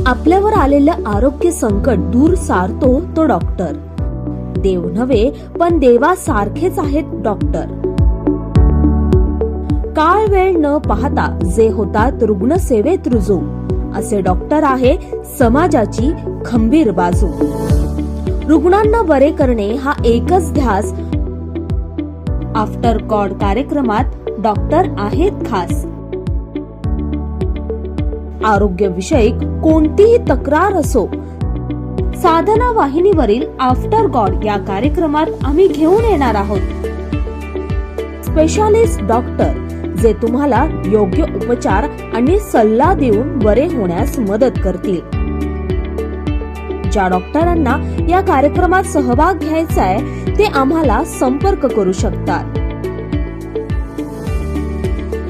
आपल्यावर आलेलं आरोग्य संकट दूर सारतो तो डॉक्टर. देव नव्हे पण देवासारखेच आहेत डॉक्टर. काळ वेळ न पाहता जे होतात रुग्णसेवेत रुजू, असे डॉक्टर आहे समाजाची खंबीर बाजू. रुग्णांना बरे करणे हा एकच ध्यास. आफ्टर गॉड कार्यक्रमात डॉक्टर आहेत खास. आरोग्य विषयक कोणतीही तक्रार असो, साधना वाहिनीवरील आफ्टर गॉड या कार्यक्रमात आम्ही घेऊन येणार आहोत स्पेशालिस्ट डॉक्टर, जे तुम्हाला योग्य उपचार आणि सल्ला देऊन बरे होण्यास मदत करतील. ज्या डॉक्टरांना या कार्यक्रमात सहभाग घ्यायचा आहे ते आम्हाला संपर्क करू शकतात.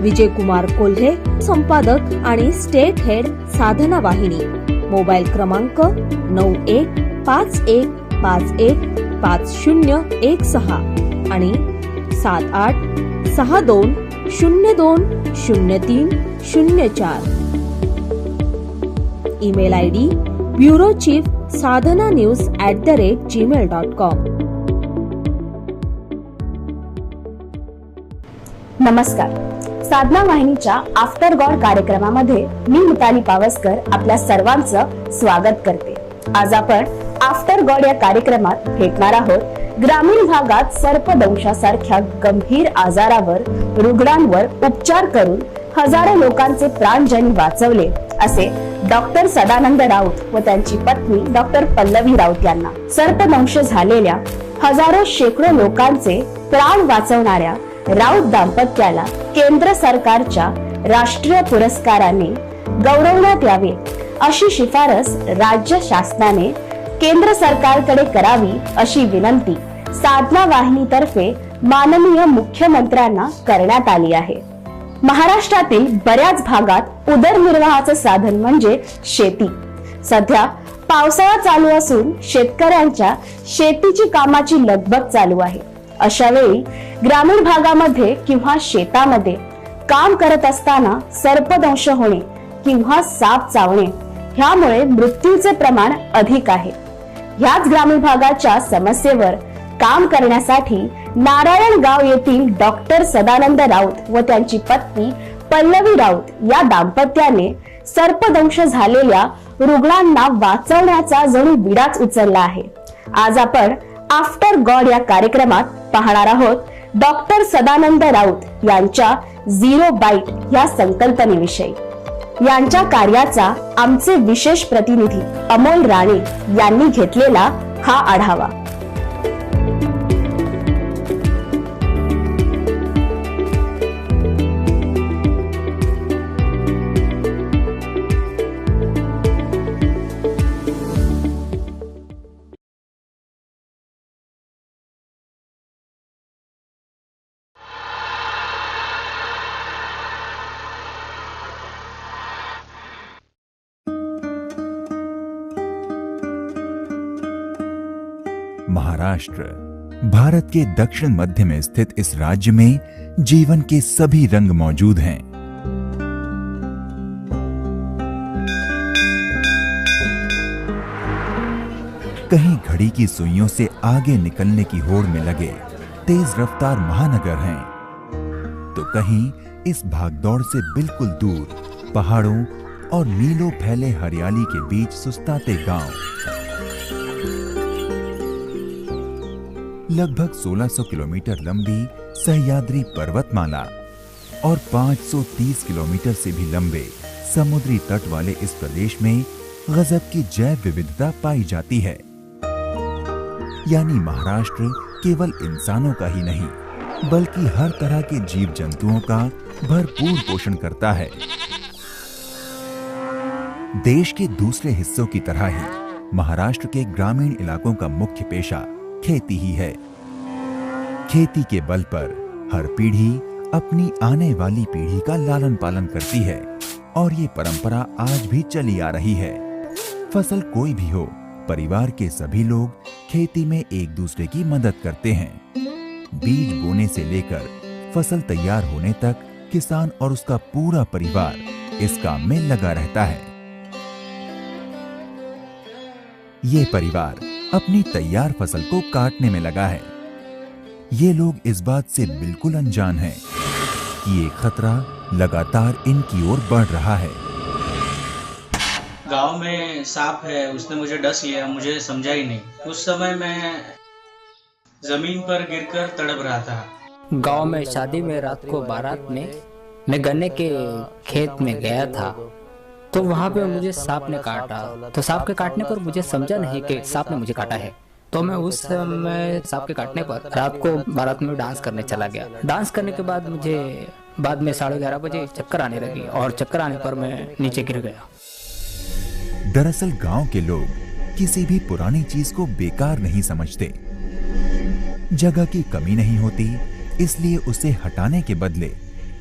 विजय कुमार कोल्हे, संपादक आणि स्टेट हेड, साधना वाहिनी. मोबाईल क्रमांक 9151515016 आणि 7862020304. Email ID bureauchief sadhananews@gmail.com. नमस्कार. साधना वाहिनीच्या आफ्टर गॉड कार्यक्रमामध्ये मी मिताली पावसकर आपल्या सर्वांचं स्वागत करते. आज आपण आफ्टर गॉड या कार्यक्रमात भेटणार आहोत ग्रामीण भागात सर्पदंशासारख्या गंभीर आजारावर रुग्णांवर उपचार करून हजारो लोकांचे प्राण ज्यांनी वाचवले असे डॉक्टर सदानंद राऊत व त्यांची पत्नी डॉक्टर पल्लवी राऊत यांना. सर्पदंश झालेल्या हजारो शेकडो लोकांचे प्राण वाचवणाऱ्या राऊत दाम्पत्याला केंद्र सरकारच्या राष्ट्रीय पुरस्काराने गौरवण्यात यावे अशी शिफारस राज्य शासनाने केंद्र सरकारकडे करावी अशी विनंती साधना वाहिनीतर्फे माननीय मुख्यमंत्र्यांना करण्यात आली आहे. महाराष्ट्रातील बऱ्याच भागात उदरनिर्वाहाचं साधन म्हणजे शेती. सध्या पावसाळा चालू असून शेतकऱ्यांच्या शेतीची कामाची लगबग चालू आहे. अशा वेळी ग्रामीण भागामध्ये किंवा शेतामध्ये काम करत असताना सर्पदंश होणे किंवा साप चावणे ह्यामुळे मृत्यूचे प्रमाण अधिक आहे. ह्याच ग्रामीण भागाच्या समस्येवर काम करण्यासाठी नारायणगाव येथील डॉक्टर सदानंद राऊत व त्यांची पत्नी पल्लवी राऊत या दाम्पत्याने सर्पदंश झालेल्या रुग्णांना वाचवण्याचा जणू विडाच उचलला आहे. आज आपण आफ्टर गॉड या कार्यक्रमात पाहणार आहोत डॉक्टर सदानंद राऊत यांच्या झिरो बाईट या संकल्पनेविषयी. यांच्या कार्याचा आमचे विशेष प्रतिनिधी अमोल राणे यांनी घेतलेला हा आढावा. महाराष्ट्र भारत के दक्षिण मध्य में स्थित इस राज्य में जीवन के सभी रंग मौजूद हैं. कहीं घड़ी की सुइयों से आगे निकलने की होड़ में लगे तेज रफ्तार महानगर हैं, तो कहीं इस भागदौड़ से बिल्कुल दूर पहाड़ों और नीलों फैले हरियाली के बीच सुस्ताते गांव. लगभग 1600 किलोमीटर लंबी सह्याद्री पर्वतमाला और 530 किलोमीटर से भी लंबे समुद्री तट वाले इस प्रदेश में गजब की जैव विविधता पाई जाती है. यानी महाराष्ट्र केवल इंसानों का ही नहीं बल्कि हर तरह के जीव जंतुओं का भरपूर पोषण करता है. देश के दूसरे हिस्सों की तरह ही महाराष्ट्र के ग्रामीण इलाकों का मुख्य पेशा खेती ही है. खेती के बल पर हर पीढ़ी अपनी आने वाली पीढ़ी का लालन पालन करती है और ये परंपरा आज भी चली आ रही है. फसल कोई भी हो, परिवार के सभी लोग खेती में एक दूसरे की मदद करते हैं. बीज बोने से लेकर फसल तैयार होने तक किसान और उसका पूरा परिवार इस काम में लगा रहता है. ये परिवार अपनी तैयार फसल को काटने में लगा है। ये लोग इस बात से बिल्कुल अनजान हैं कि ये खतरा लगातार इनकी ओर बढ़ रहा है। गांव में सांप है, उसने मुझे डस लिया, मुझे समझा ही नहीं। उस समय मैं जमीन पर गिरकर तड़प रहा था। गांव में शादी में रात को बारात में मैं गन्ने के खेत में गया था, तो वहां पे मुझे सांप ने काटा। तो सांप के काटने पर मुझे समझा नहीं कि सांप ने मुझे काटा है। तो मैं उस समय सांप के काटने पर रात को बारात में डांस करने चला गया। डांस करने के बाद मुझे बाद में 11:30 बजे चक्कर आने लगी और चक्कर आने पर मैं नीचे गिर गया। दरअसल गांव के लोग किसी भी पुरानी चीज को बेकार नहीं समझते। जगह की कमी नहीं होती, इसलिए उसे हटाने के बदले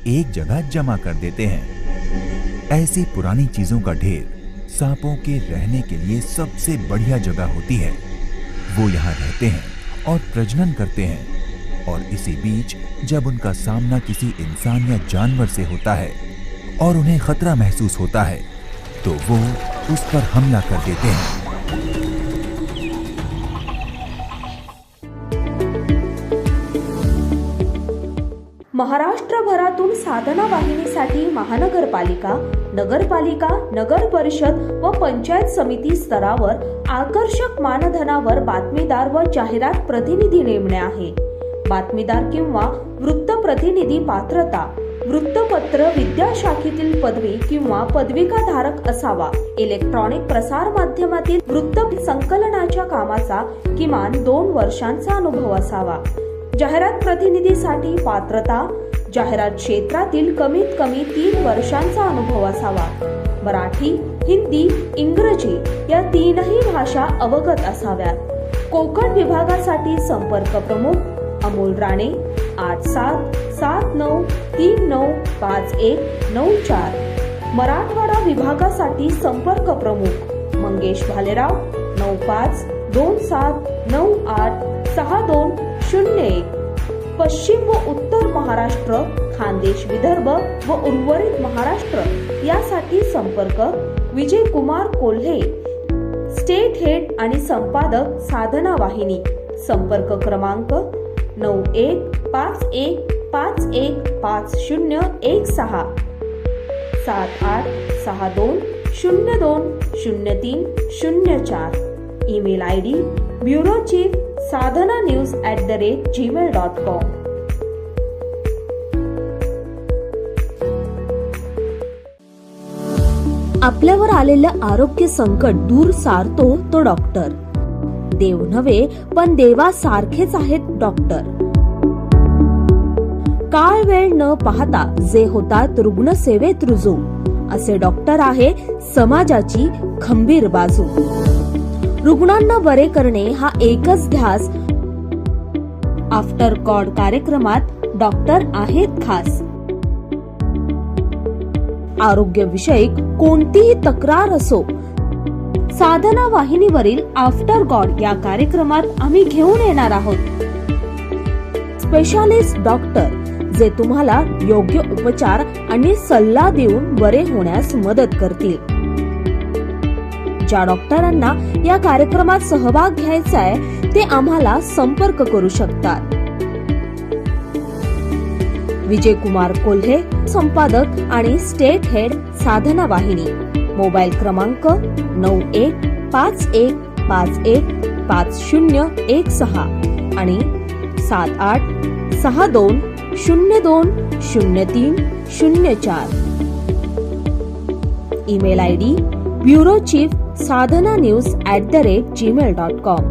एक जगह जमा कर देते हैं। ऐसी पुरानी चीजों का ढेर सांपों के रहने के लिए सबसे बढ़िया जगह होती है। वो यहाँ रहते हैं और प्रजनन करते हैं, और इसी बीच जब उनका सामना किसी इंसान या जानवर से होता है और उन्हें खतरा महसूस होता है, तो वो उस पर हमला कर देते हैं। महाराष्ट्रभरातून साधना वाहिनीसाठी महानगरपालिका, नगरपालिका, नगर परिषद व पंचायत समिती स्तरावर आकर्षक मानधनावर बातमीदार व जाहिरात प्रतिनिधी नेमणे आहे। बातमीदार किंवा वृत्तप्रतिनिधी पात्रता: वृत्तपत्र विद्याशाखेतील पदवी किंवा पदविकाधारक असावा। इलेक्ट्रॉनिक प्रसार माध्यमातील वृत्त संकलनाच्या कामाचा किमान 2 वर्षांचा अनुभव असावा। जाहिरात प्रतिनिधीसाठी पात्रता: जाहिरात क्षेत्रातील कमीत कमी 3 वर्षांचा अनुभव असावा। मराठी, हिंदी, इंग्रजी या 3ही भाषा अवगत असाव्यात। कोकण विभागासाठी संपर्क प्रमुख अमोल राणे 8779395194। मराठवाडा विभागासाठी संपर्क प्रमुख मंगेश भालेराव 9527986201। पश्चिम व उत्तर महाराष्ट्र, खानदेश विदर्भ व उर्वरित महाराष्ट्र यासाठी संपर्क विजय कुमार कोल्हे, स्टेट हेड आणि संपादक, साधना वाहिनी। संपर्क क्रमांक 9151515016 7862020304। Email ID bureauchief sadhananews@gmail.com। आपल्यावर आलेलं आरोग्य संकट दूर सारतो तो डॉक्टर। देव नव्हे पण देवासारखेच आहेत डॉक्टर। काळ वेळ न पाहता जे होतात रुग्णसेवेत रुजू, असे डॉक्टर आहे समाजाची खंबीर बाजू। रुग्णांना बरे करणे हा एकच ध्यास। आफ्टर गॉड कार्यक्रमात डॉक्टर आहेत खास। आरोग्य विषयक कोणतीही तक्रार असो, साधना वाहिनीवरील आफ्टर गॉड या कार्यक्रमात आम्ही घेऊन येणार आहोत स्पेशालिस्ट डॉक्टर, जे तुम्हाला योग्य उपचार आणि सल्ला देऊन बरे होण्यास मदत करतील। ज्या डॉक्टरांना या कार्यक्रमात सहभाग घ्यायचा आहे ते आम्हाला संपर्क करू शकतात। विजय कुमार कोल्हे, संपादक आणि स्टेट हेड, साधना वाहिनी। मोबाईल क्रमांक 9151515016 आणि 7862020304। Email ID bureauchief sadhananews@gmail.com।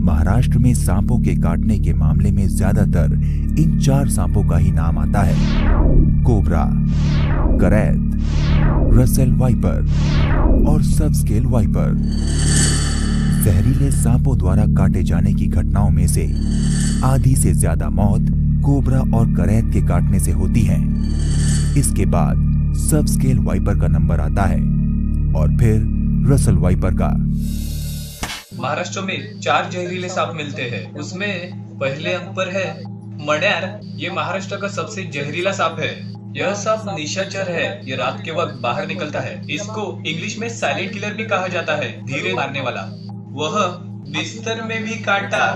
Maharashtra में सांपों के काटने के मामले में ज्यादातर इन 4 सांपों का ही नाम आता है: कोबरा, करैत, रसेल वाइपर और सब स्केल वाइपर। जहरीले सांपों द्वारा काटे जाने की घटनाओं में से आधी से ज्यादा मौत कोबरा और करैत के काटने से होती है। इसके बाद सब स्केल वाइपर का नंबर आता है और फिर रसल वाइपर का। महाराष्ट्र में 4 जहरीले सांप मिलते हैं। उसमें पहले अंक पर है मण्यार। ये महाराष्ट्र का सबसे जहरीला सांप है। यह सांप निशाचर है। ये रात के वक्त बाहर निकलता है। इसको इंग्लिश में साइलेंट किलर भी कहा जाता है, धीरे मारने वाला। वह बिस्तर में भी काटा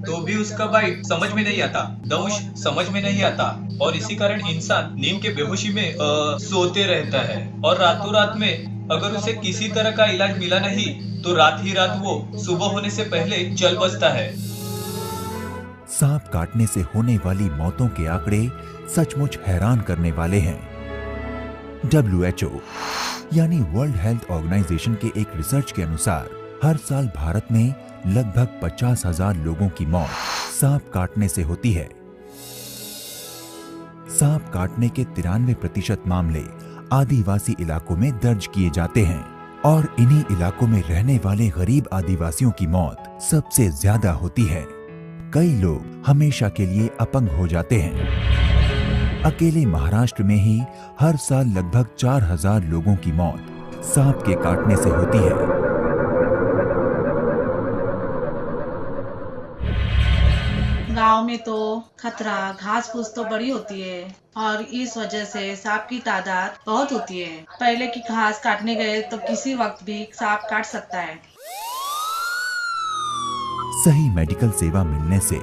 तो भी उसका बाइट समझ में नहीं आता, दंश समझ में नहीं आता, और इसी कारण इंसान नींद के बेहोशी में सोते रहता है। और रातों रात में अगर उसे किसी तरह का इलाज मिला नहीं तो रात ही रात वो सुबह होने से पहले चल बसता है। सांप काटने से होने वाली मौतों के आंकड़े सचमुच हैरान करने वाले हैं। WHO यानी वर्ल्ड हेल्थ ऑर्गेनाइजेशन के एक रिसर्च के अनुसार हर साल भारत में लगभग 50,000 लोगों की मौत सांप काटने से होती है। सांप काटने के 93% मामले आदिवासी इलाकों में दर्ज किए जाते हैं और इन्हीं इलाकों में रहने वाले गरीब आदिवासियों की मौत सबसे ज्यादा होती है। कई लोग हमेशा के लिए अपंग हो जाते हैं। अकेले महाराष्ट्र में ही हर साल लगभग 4,000 लोगों की मौत सांप के काटने से होती है। गांव में तो खतरा घास फूस तो बड़ी होती है और इस वजह से सांप की तादाद बहुत होती है। पहले की घास काटने गए तो किसी वक्त भी सांप काट सकता है। सही मेडिकल सेवा मिलने से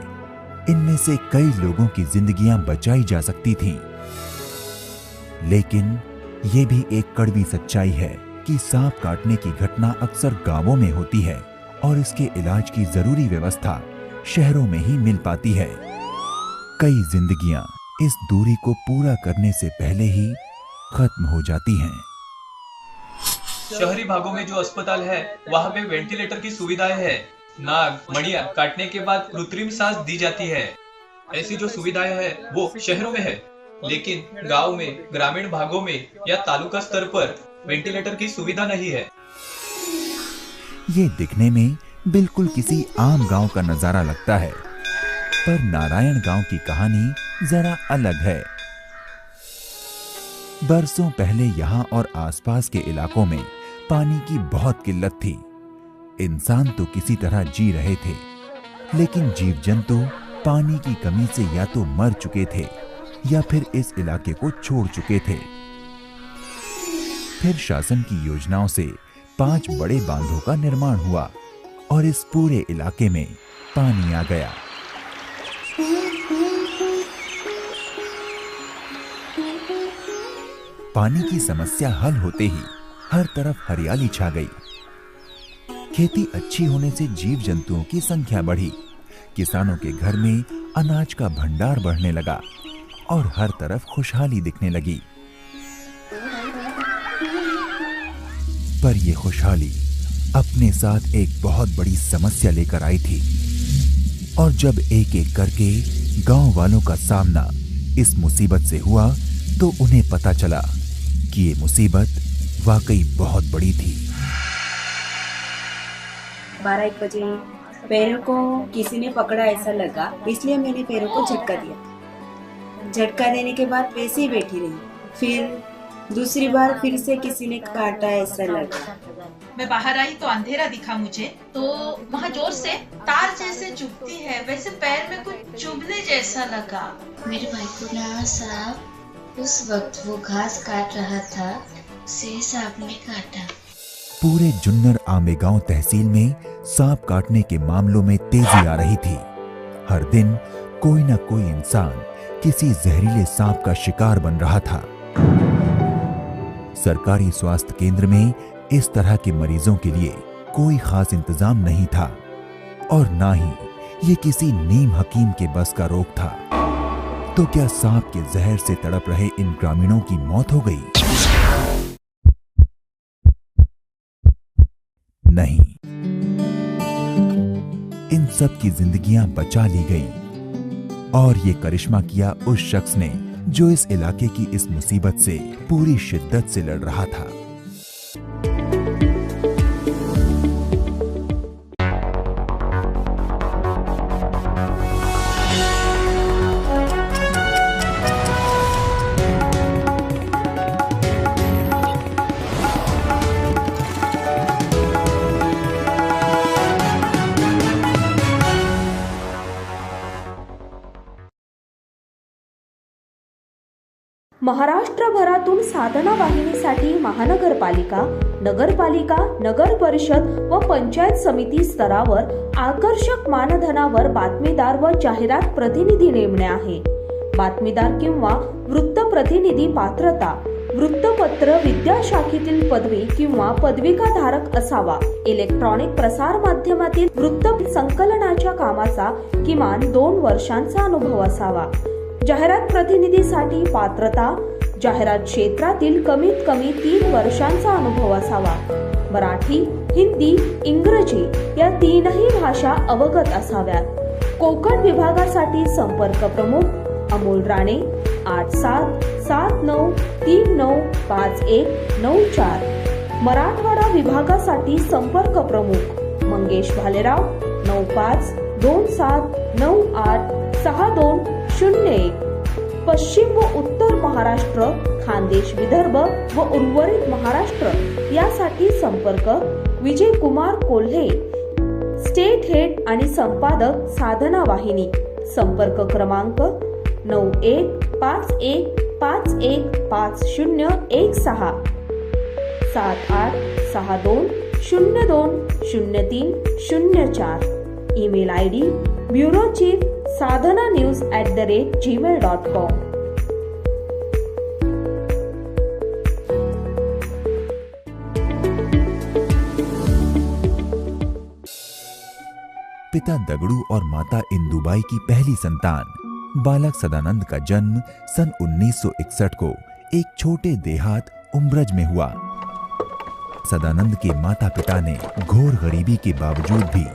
इनमें से कई लोगों की जिंदगियां बचाई जा सकती थीं। लेकिन ये भी एक कड़वी सच्चाई है कि सांप काटने की घटना अक्सर गांवों में होती है और इसके इलाज की जरूरी व्यवस्था शहरों में ही मिल पाती है। कई जिंदगियां इस दूरी को पूरा करने से पहले ही खत्म हो जाती हैं। शहरी भागों में जो अस्पताल है वहाँ पे वेंटिलेटर की सुविधाएं है। नाग मणिया काटने के बाद कृत्रिम सांस दी जाती है। ऐसी जो सुविधाएं है वो शहरों में है, लेकिन गांव में, ग्रामीण भागों में या तालुका स्तर पर वेंटिलेटर की सुविधा नहीं है। ये दिखने में बिल्कुल किसी आम गांव का नजारा लगता है, पर नारायण गांव की कहानी जरा अलग है। बरसों पहले यहाँ और आसपास के इलाकों में पानी की बहुत किल्लत थी। इंसान तो किसी तरह जी रहे थे, लेकिन जीव जंतु पानी की कमी से या तो मर चुके थे या फिर इस इलाके को छोड़ चुके थे। फिर शासन की योजनाओं से 5 बड़े बांधों का निर्माण हुआ और इस पूरे इलाके में पानी आ गया। पानी की समस्या हल होते ही हर तरफ हरियाली छा गई। खेती अच्छी होने से जीव जंतुओं की संख्या बढ़ी। किसानों के घर में अनाज का भंडार बढ़ने लगा और हर तरफ खुशहाली दिखने लगी। पर यह खुशहाली अपने साथ एक बहुत बड़ी समस्या लेकर आई थी, और जब एक एक करके गांव वालों का सामना इस मुसीबत से हुआ तो उन्हें पता चला कि ये मुसीबत वाकई बहुत बड़ी थी। 12-1 बजे पैरों को किसी ने पकड़ा ऐसा लगा, इसलिए मैंने पैरों को झटका दिया। झटका देने के बाद वैसे ही बैठी रही। फिर दूसरी बार फिर से किसी ने काटा ऐसा लगा। मैं बाहर आई तो अंधेरा दिखा मुझे, तो वहाँ जोर से तार जैसे चुभती है, वैसे पैर में कुछ चुभने जैसा लगा। मेरे भाई को ना सांप, उस वक्त वो घास काट रहा था, उसे सांप ने काटा। पूरे जुन्नर आंबेगांव तहसील में सांप काटने के मामलों में तेजी आ रही थी। हर दिन कोई न कोई इंसान किसी जहरीले सांप का शिकार बन रहा था। सरकारी स्वास्थ्य केंद्र में इस तरह के मरीजों के लिए कोई खास इंतजाम नहीं था और ना ही ये किसी नीम हकीम के बस का रोग था। तो क्या सांप के जहर से तड़प रहे इन ग्रामीणों की मौत हो गई? नहीं, इन सब की जिंदगियां बचा ली गई और ये करिश्मा किया उस शख्स ने जो इस इलाके की इस मुसीबत से पूरी शिद्दत से लड़ रहा था। महाराष्ट्रभरातून साधना वाहिनीसाठी महानगरपालिका, नगरपालिका, नगर परिषद व पंचायत समिती स्तरावर आकर्षक मानधनावर बातमीदार व जाहिरात प्रतिनिधी नेमणे आहे. बातमीदार किंवा वृत्तप्रतिनिधी पात्रता: वृत्तपत्र विद्याशाखेतील पदवी किंवा पदविकाधारक असावा. इलेक्ट्रॉनिक प्रसार माध्यमातील वृत्त संकलनाच्या कामाचा किमान 2 वर्षांचा अनुभव असावा. जाहिरात प्रतिनिधीसाठी पात्रता: जाहिरात क्षेत्रातील कमीत कमी 3 वर्षांचा अनुभव असावा. मराठी, हिंदी, इंग्रजी या 3ही भाषा अवगत असाव्यात. कोकण विभागासाठी संपर्क प्रमुख अमोल राणे 8779395194. मराठवाडा विभागासाठी संपर्क प्रमुख मंगेश भालेराव 9527986201. पश्चिम व उत्तर महाराष्ट्र, खानदेश, विदर्भ व उर्वरित महाराष्ट्र यासाठी संपर्क विजय कुमार कोल्हे, स्टेट हेड आणि संपादक, साधना वाहिनी. संपर्क क्रमांक 9151515016 7862020304. Email ID bureauchief sadhananews@gmail.com. पिता दगड़ू और माता इंदुबाई की पहली संतान बालक सदानंद का जन्म सन 1961 को एक छोटे देहात उम्ब्रज में हुआ। सदानंद के माता पिता ने घोर गरीबी के बावजूद भी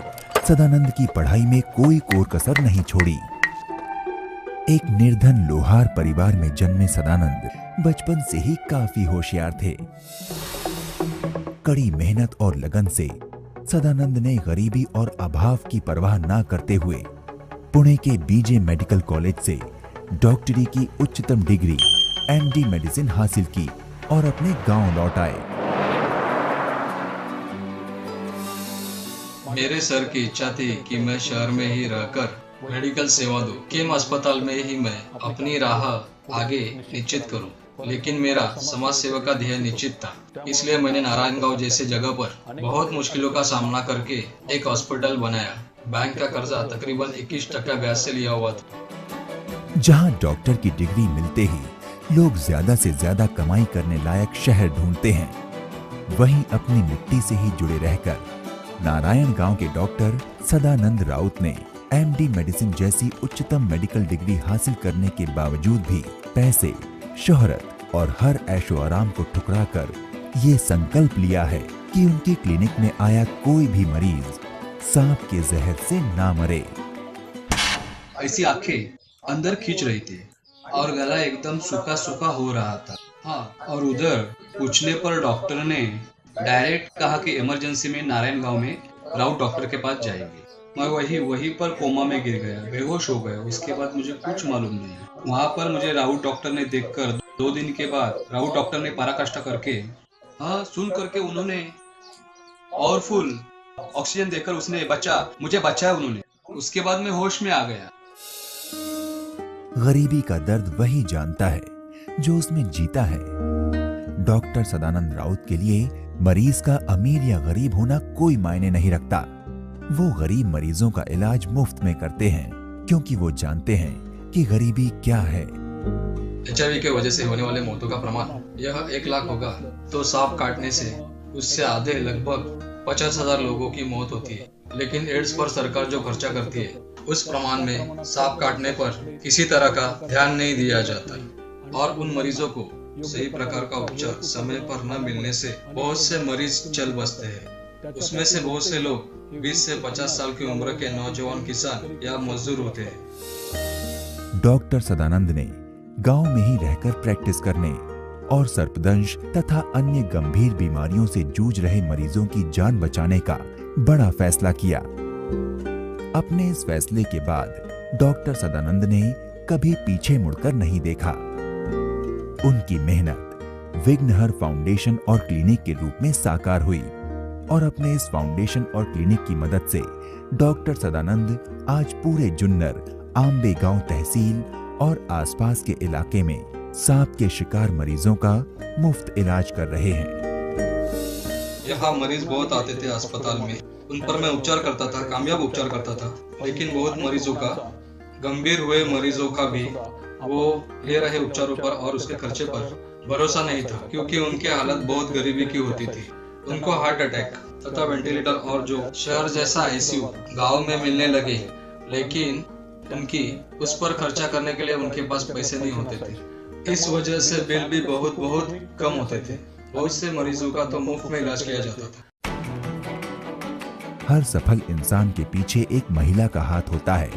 सदानंद की पढ़ाई में कोई कोर कसर नहीं छोड़ी। एक निर्धन लोहार परिवार में जन्मे सदानंद बचपन से ही काफी होशियार थे। कड़ी मेहनत और लगन से सदानंद ने गरीबी और अभाव की परवाह न करते हुए पुणे के बीजे मेडिकल कॉलेज से डॉक्टरी की उच्चतम डिग्री MD मेडिसिन हासिल की और अपने गांव लौट आए। मेरे सर की इच्छा थी कि मैं शहर में ही रहकर मेडिकल सेवा दूं। किम अस्पताल में ही मैं अपनी राह आगे निश्चित करूं। लेकिन मेरा समाज सेवा का ध्येय निश्चित था, इसलिए मैंने नारायणगांव जैसे जगह पर बहुत मुश्किलों का सामना करके एक हॉस्पिटल बनाया। बैंक का कर्जा तकरीबन 21% ब्याज से लिया हुआ था। जहां डॉक्टर की डिग्री मिलते ही लोग ज्यादा से ज्यादा कमाई करने लायक शहर ढूंढते हैं, वहीं अपनी मिट्टी से ही जुड़े रहकर नारायण गांव के डॉक्टर सदानंद राउत ने MD मेडिसिन जैसी उच्चतम मेडिकल डिग्री हासिल करने के बावजूद भी पैसे, शोहरत और हर ऐशो आराम को ठुकराकर ये संकल्प लिया है कि उनकी क्लिनिक में आया कोई भी मरीज सांप के जहर से ना मरे। ऐसी आंखें अंदर खींच रही थी और गला एकदम सूखा सूखा हो रहा था। हाँ, और उधर पूछने पर डॉक्टर ने डायरेक्ट कहा कि इमरजेंसी में नारायण गांव में राउत डॉक्टर के पास जाएंगे। मैं वहीं पर कोमा में गिर गया, बेहोश हो गया। उसके बाद मुझे कुछ मालूम नहीं। वहाँ पर मुझे राउत डॉक्टर ने देखकर 2 दिन के बाद राउत डॉक्टर ने पराकाष्ठा करके सुन करके उन्होंने और फुल ऑक्सीजन देकर उसने मुझे बचाया उन्होंने। उसके बाद मैं होश में आ गया। गरीबी का दर्द वही जानता है जो उसमें जीता है। डॉक्टर सदानंद राउत के लिए मरीज का अमीर या गरीब होना कोई मायने नहीं रखता। वो गरीब मरीजों का इलाज मुफ्त में करते हैं क्योंकि वो जानते हैं कि गरीबी क्या है। HIV के वजह से होने वाले मौतों का प्रमाण यह 1 लाख होगा तो सांप काटने से उससे आधे लगभग 50,000 लोगों की मौत होती है। लेकिन एड्स पर सरकार जो खर्चा करती है उस प्रमाण में सांप काटने पर किसी तरह का ध्यान नहीं दिया जाता और उन मरीजों को सही प्रकार का उपचार समय पर न मिलने से बहुत से मरीज चल बसते हैं। उसमें से बहुत से लोग 20 से 50 साल की उम्र के नौजवान किसान या मजदूर होते हैं। डॉक्टर सदानंद ने गांव में ही रहकर प्रैक्टिस करने और सर्पदंश तथा अन्य गंभीर बीमारियों से जूझ रहे मरीजों की जान बचाने का बड़ा फैसला किया। अपने इस फैसले के बाद डॉक्टर सदानंद ने कभी पीछे मुड़कर नहीं देखा। उनकी मेहनत विघ्नहर फाउंडेशन और क्लिनिक के रूप में साकार हुई और अपने इस फाउंडेशन और क्लिनिक की मदद से डॉक्टर सदानंद आज पूरे जुन्नर, आंबे गांव तहसील और आसपास के इलाके में सांप के शिकार मरीजों का मुफ्त इलाज कर रहे हैं। यहाँ मरीज बहुत आते थे अस्पताल में, उन पर मैं उपचार करता था, कामयाब उपचार करता था। लेकिन बहुत मरीजों का, गंभीर हुए मरीजों का भी वो ले रहे उपचारों पर और उसके खर्चे पर भरोसा नहीं था, क्योंकि उनकी हालत बहुत गरीबी की होती थी। उनको हार्ट अटैक तथा वेंटिलेटर और जो शहर जैसा आईसीयू गांव में मिलने लगे, लेकिन उनकी उस पर खर्चा करने के लिए उनके पास पैसे नहीं होते थे। इस वजह से बिल भी बहुत बहुत कम होते थे। बहुत से मरीजों का तो मुफ्त में इलाज किया जाता था। हर सफल इंसान के पीछे एक महिला का हाथ होता है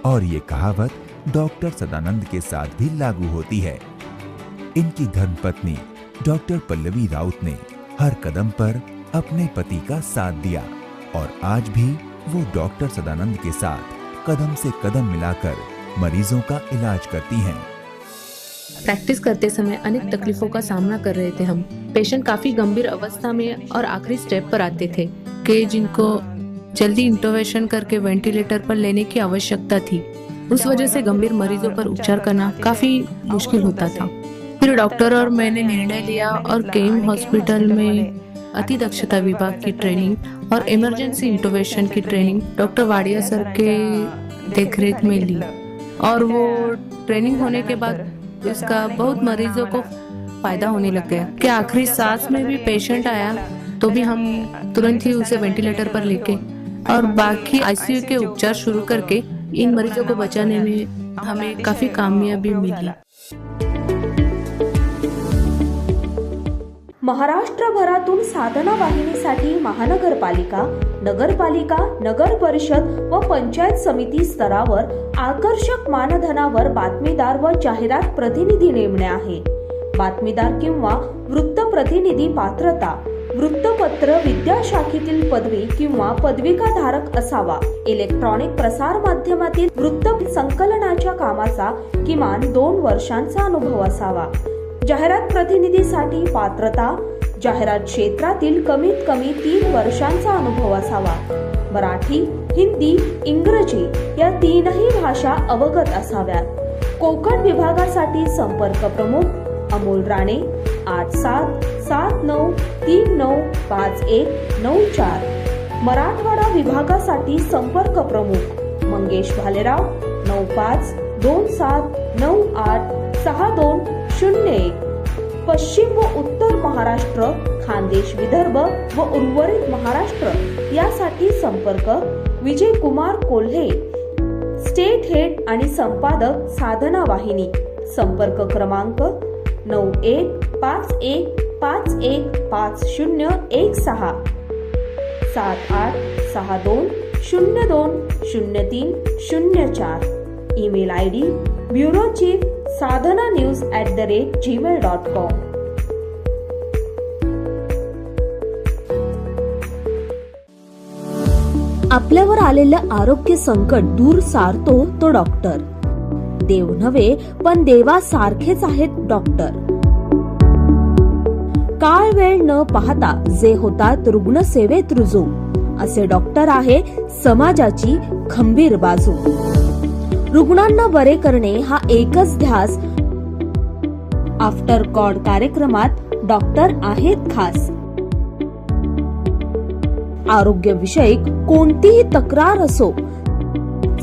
और ये कहावत डॉक्टर सदानंद के साथ भी लागू होती है। इनकी धर्मपत्नी डॉक्टर पल्लवी राउत ने हर कदम पर अपने पति का साथ दिया और आज भी वो डॉक्टर सदानंद के साथ कदम से कदम मिलाकर मरीजों का इलाज करती हैं। प्रैक्टिस करते समय अनेक तकलीफों का सामना कर रहे थे हम। पेशेंट काफी गंभीर अवस्था में और आखिरी स्टेप पर आते थे कि जिनको जल्दी इंटरवेंशन करके वेंटिलेटर पर लेने की आवश्यकता थी। उस वजह से गंभीर मरीजों पर उपचार करना काफी मुश्किल होता था। फिर डॉक्टर और मैंने निर्णय लिया और केम हॉस्पिटल में अति दक्षता विभाग की ट्रेनिंग और इमरजेंसी इंटरवेंशन की ट्रेनिंग डॉक्टर वाडिया सर के देखरेख में ली। और वो ट्रेनिंग होने के बाद इसका बहुत मरीजों को फायदा होने लग गया कि आखिरी सांस में भी पेशेंट आया तो भी हम तुरंत ही उसे वेंटिलेटर पर लेके और बाकी आईसीयू के उपचार शुरू करके इन मरीजों को बचाने में हमें काफी कामयाबी मिली। महाराष्ट्रभरातून साधना वाहिनीसाठी महानगरपालिका, नगरपालिका, नगर परिषद व पंचायत समिती स्तरावर आकर्षक मानधनावर बातमीदार व जाहिरात प्रतिनिधी नेमणे आहे। बातमीदार किंवा वृत्तप्रतिनिधी पात्रता वृत्तपत्र विद्याशाखेतील पदवी किंवा पदविकाधारक असावा। इलेक्ट्रॉनिक प्रसार माध्यमातील वृत्त संकलनाच्या कामाचा किमान 2 वर्षांचा अनुभव असावा। जाहिरात प्रतिनिधीसाठी पात्रता जाहिरात क्षेत्रातील कमीत कमी 3 वर्षांचा अनुभव असावा। मराठी, हिंदी, इंग्रजी या 3ही भाषा अवगत असाव्यात। कोकण विभागासाठी संपर्क प्रमुख अमोल राणे 8779395194। मराठवाडा विभागासाठी संपर्क प्रमुख मंगेश भालेराव 9527986201। पश्चिम व उत्तर महाराष्ट्र, खानदेश विदर्भ व उर्वरित महाराष्ट्र यासाठी संपर्क विजय कुमार कोल्हे, स्टेट हेड आणि संपादक साधना वाहिनी। संपर्क क्रमांक 9151515016 7862020304। Email ID bureauchief sadhananews@gmail.com। आपल्यावर आलेलं आरोग्य संकट दूर सारतो तो डॉक्टर। देव नव्हे पण देवासारखेच आहेत डॉक्टर। काळ वेळ न पाहता जे होतात रुग्णसेवेत रुजू, असे डॉक्टर आहे समाजाची खंबीर बाजू। रुग्णांना बरे करणे हा एकच ध्यास। आफ्टर गॉड कार्यक्रमात डॉक्टर आहेत खास। आरोग्य विषयक कोणतीही तक्रार असो,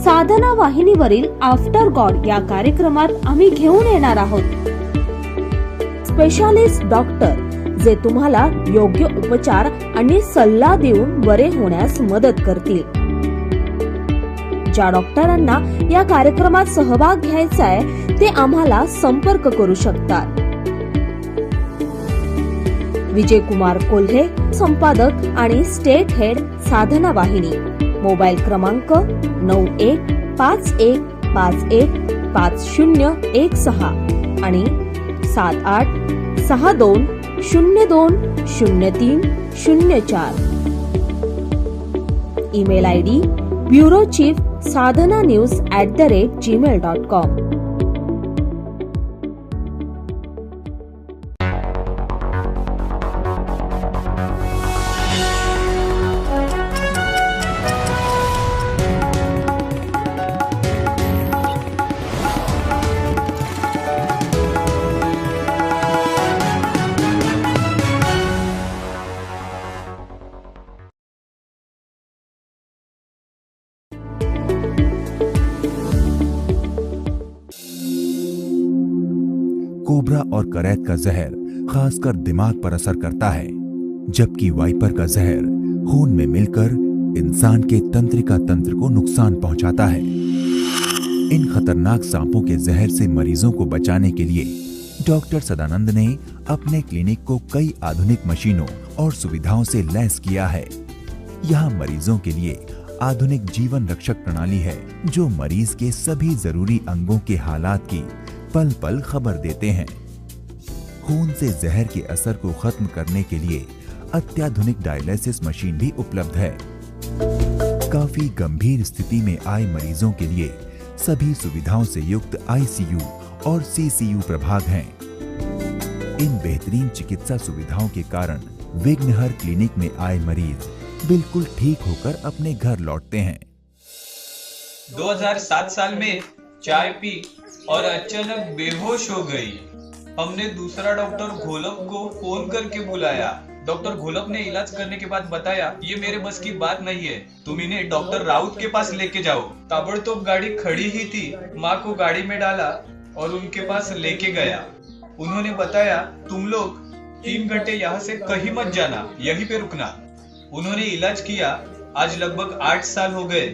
साधना वाहिनीवरील आफ्टर गॉड या कार्यक्रमात आम्ही घेऊन येणार आहोत स्पेशालिस्ट डॉक्टर, जे तुम्हाला योग्य उपचार आणि सल्ला देऊन बरे होण्यास मदत करतील। ज्या डॉक्टरांना या कार्यक्रमात सहभाग घ्यायचा आहे ते आम्हाला संपर्क करू शकतात। विजय कुमार कोल्हे, संपादक आणि स्टेट हेड साधना वाहिनी। मोबाईल क्रमांक 9151515016 आणि 7862020304। Email ID bureauchief@gmail.com। कोबरा और करैत का जहर खासकर दिमाग पर असर करता है, जबकि वाइपर का जहर खून में मिलकर इंसान के तंत्रिका तंत्र को नुकसान पहुंचाता है। इन खतरनाक सांपों के जहर से मरीजों को बचाने के लिए डॉक्टर सदानंद ने अपने क्लिनिक को कई आधुनिक मशीनों और सुविधाओं से लैस किया है। यहाँ मरीजों के लिए आधुनिक जीवन रक्षक प्रणाली है जो मरीज के सभी जरूरी अंगों के हालात की पल पल खबर देते हैं। खून से जहर के असर को खत्म करने के लिए अत्याधुनिक डायलिसिस मशीन भी उपलब्ध है। काफी गंभीर स्थिति में आए मरीजों के लिए सभी सुविधाओं से युक्त आईसीयू और सीसीयू प्रभाग हैं। इन बेहतरीन चिकित्सा सुविधाओं के कारण विघ्नहर क्लिनिक में आए मरीज बिल्कुल ठीक होकर अपने घर लौटते हैं। 2007 साल में चाय पी और अचानक बेहोश हो गई। हमने दूसरा डॉक्टर घोलप को फोन करके बुलाया। डॉक्टर घोलप ने इलाज करने के बाद बताया, ये मेरे बस की बात नहीं है, तुम इन्हें डॉक्टर राउत के पास लेके जाओ। ताबड़तोब गाड़ी खड़ी ही थी, माँ को गाड़ी में डाला और उनके पास लेके गया। उन्होंने बताया, तुम लोग 3 घंटे यहाँ से कहीं मत जाना, यहीं पे रुकना। उन्होंने इलाज किया। आज लगभग 8 साल हो गए,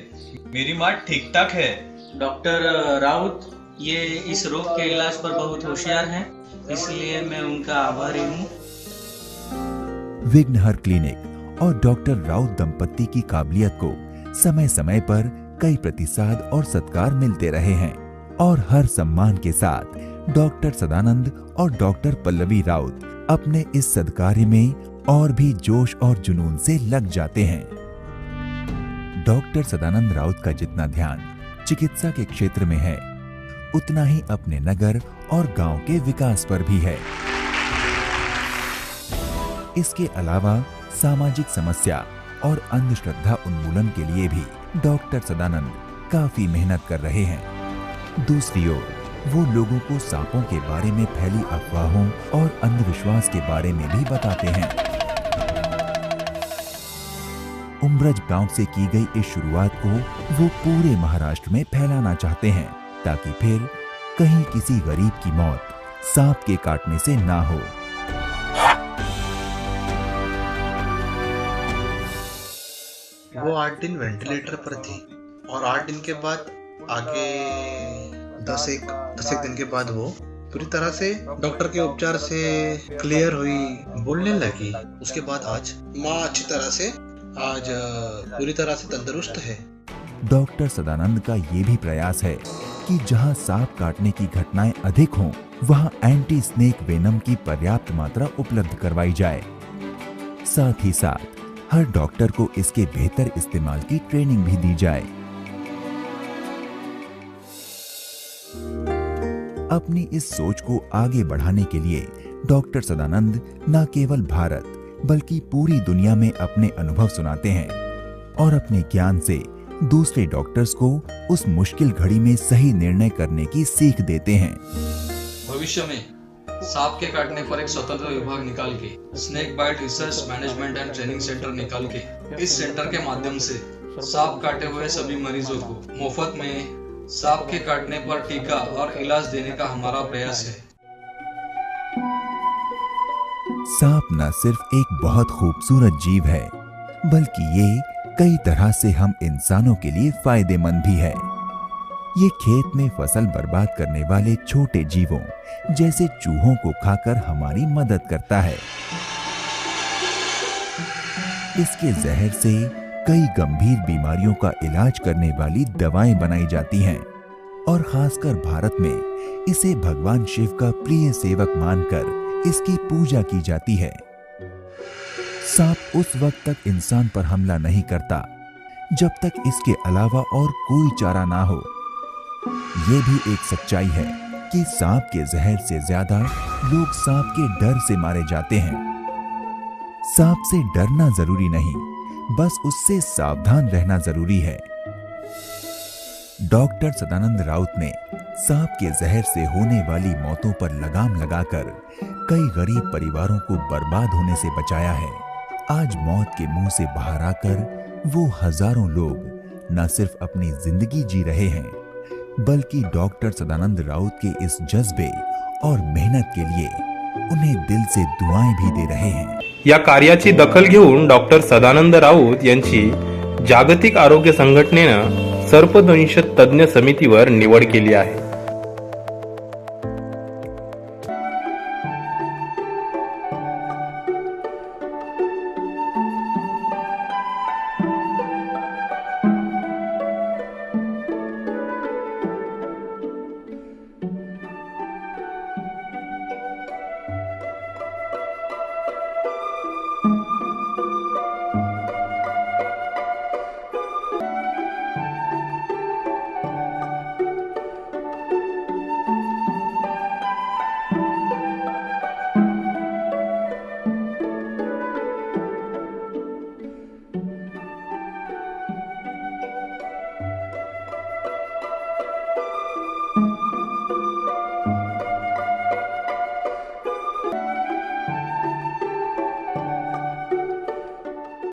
मेरी माँ ठीक ठाक है। डॉक्टर राउत ये इस रोग के इलाज पर बहुत होशियार हैं, इसलिए मैं उनका आभारी हूँ। विघ्नहर क्लिनिक और डॉक्टर राउत दंपत्ति की काबिलियत को समय समय पर कई प्रतिसाद और सत्कार मिलते रहे हैं और हर सम्मान के साथ डॉक्टर सदानंद और डॉक्टर पल्लवी राउत अपने इस सत्कार्य में और भी जोश और जुनून से लग जाते हैं। डॉक्टर सदानंद राउत का जितना ध्यान चिकित्सा के क्षेत्र में है, उतना ही अपने नगर और गांव के विकास पर भी है। इसके अलावा सामाजिक समस्या और अंधश्रद्धा उन्मूलन के लिए भी डॉक्टर सदानंद काफी मेहनत कर रहे हैं। दूसरी ओर वो लोगों को सांपों के बारे में फैली अफवाहों और अंधविश्वास के बारे में भी बताते हैं। उम्ब्रज गांव से की गई इस शुरुआत को वो पूरे महाराष्ट्र में फैलाना चाहते हैं, ताकि फिर कहीं किसी गरीब की मौत सांप के काटने से ना हो। वो 8 दिन वेंटिलेटर पर थी और 8 दिन के बाद आगे 10 दिन के बाद वो पूरी तरह से डॉक्टर के उपचार से क्लियर हुई, बोलने लगी। उसके बाद आज माँ अच्छी तरह से आज पूरी तरह से तंदुरुस्त है। डॉक्टर सदानंद का ये भी प्रयास है कि जहां सांप काटने की घटनाएं अधिक हों, वहां एंटी स्नेक वेनम की पर्याप्त मात्रा उपलब्ध करवाई जाए। साथ ही साथ हर डॉक्टर को इसके बेहतर इस्तेमाल की ट्रेनिंग भी दी जाए। अपनी इस सोच को आगे बढ़ाने के लिए डॉक्टर सदानंद न केवल भारत बल्कि पूरी दुनिया में अपने अनुभव सुनाते हैं और अपने ज्ञान से दूसरे डॉक्टर्स को उस मुश्किल घड़ी में सही निर्णय करने की सीख देते हैं। भविष्य में सांप के काटने पर एक स्वतंत्र विभाग निकाल के snake bite research management and training centre निकाल के इस सेंटर के माध्यम से सांप काटे हुए सभी मरीजों को मुफ्त में सांप के काटने पर टीका और इलाज देने का हमारा प्रयास है। सांप न सिर्फ एक बहुत खूबसूरत जीव है, बल्कि ये कई तरह से हम इंसानों के लिए फायदेमंद भी है। ये खेत में फसल बर्बाद करने वाले छोटे जीवों जैसे चूहों को खाकर हमारी मदद करता है। इसके जहर से कई गंभीर बीमारियों का इलाज करने वाली दवाएं बनाई जाती हैं और खासकर भारत में इसे भगवान शिव का प्रिय सेवक मानकर इसकी पूजा की जाती है। सांप उस वक्त तक इंसान पर हमला नहीं करता जब तक इसके अलावा और कोई चारा ना हो। ये भी एक सच्चाई है कि सांप के जहर से ज्यादा लोग सांप के डर से मारे जाते हैं। सांप से डरना जरूरी नहीं, बस उससे सावधान रहना जरूरी है। डॉक्टर सदानंद राउत ने सांप के जहर से होने वाली मौतों पर लगाम लगाकर कई गरीब परिवारों को बर्बाद होने से बचाया है। आज मौत के मुंह से बाहर आकर वो हजारों लोग न सिर्फ अपनी जिंदगी जी रहे हैं, बल्कि डॉक्टर सदानंद राउत के इस जज्बे और मेहनत के लिए उन्हें दिल से दुआएं भी दे रहे हैं। या कार्याची दखल घेऊन डॉक्टर सदानंद राऊत यांची जागतिक आरोग्य संघटनेनं सर्पदंश तज्ञ समितीवर निवड केली आहे।